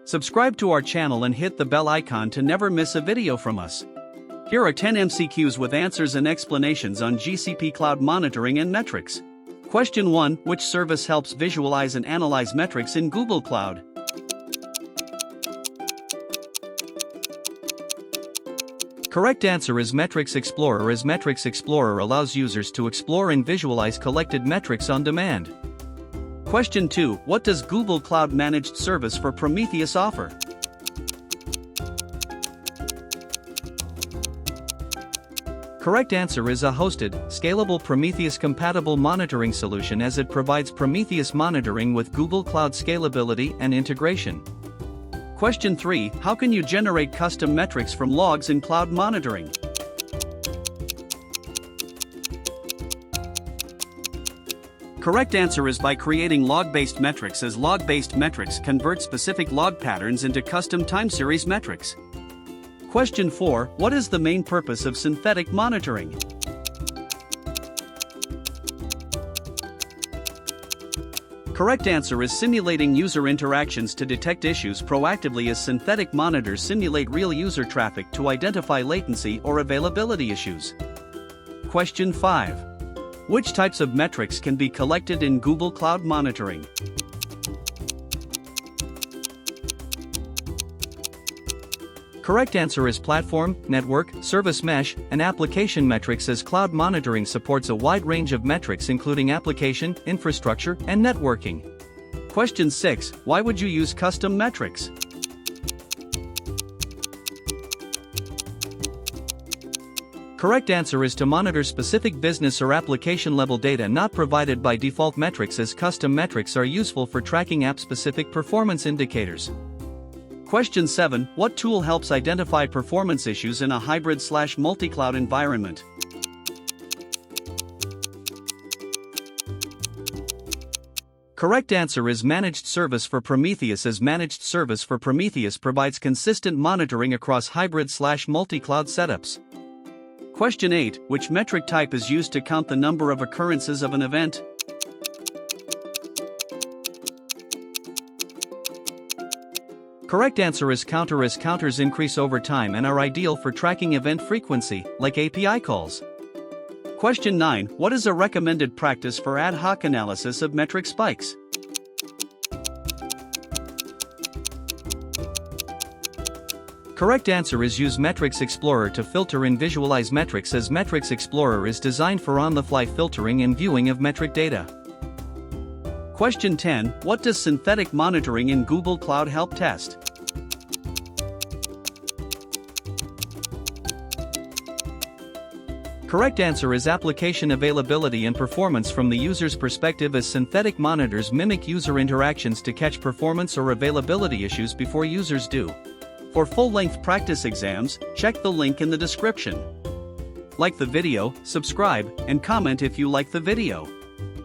Subscribe to our channel and hit the bell icon to never miss a video from us. Here are 10 MCQs with answers and explanations on GCP Cloud Monitoring and Metrics. Question 1. Which service helps visualize and analyze metrics in Google Cloud? Correct answer is Metrics Explorer, as Metrics Explorer allows users to explore and visualize collected metrics on demand. Question 2. What does Google Cloud Managed Service for Prometheus offer? Correct answer is a hosted, scalable Prometheus-compatible monitoring solution, as it provides Prometheus monitoring with Google Cloud scalability and integration. Question 3. How can you generate custom metrics from logs in cloud monitoring? Correct answer is by creating log-based metrics, as log-based metrics convert specific log patterns into custom time series metrics. Question 4. What is the main purpose of synthetic monitoring? Correct answer is simulating user interactions to detect issues proactively, as synthetic monitors simulate real user traffic to identify latency or availability issues. Question 5. Which types of metrics can be collected in Google Cloud Monitoring? Correct answer is platform, network, service mesh, and application metrics, as cloud monitoring supports a wide range of metrics including application, infrastructure, and networking. Question 6. Why would you use custom metrics? Correct answer is to monitor specific business or application level data not provided by default metrics, as custom metrics are useful for tracking app-specific performance indicators. Question 7. What tool helps identify performance issues in a hybrid/multi-cloud environment? Correct answer is Managed Service for Prometheus, as Managed Service for Prometheus provides consistent monitoring across hybrid/multi-cloud setups. Question 8. Which metric type is used to count the number of occurrences of an event? Correct answer is counter, as counters increase over time and are ideal for tracking event frequency, like API calls. Question 9. What is a recommended practice for ad hoc analysis of metric spikes? Correct answer is use Metrics Explorer to filter and visualize metrics, as Metrics Explorer is designed for on-the-fly filtering and viewing of metric data. Question 10. What does synthetic monitoring in Google Cloud help test? Correct answer is application availability and performance from the user's perspective, as synthetic monitors mimic user interactions to catch performance or availability issues before users do. For full-length practice exams, check the link in the description. Like the video, subscribe, and comment if you like the video.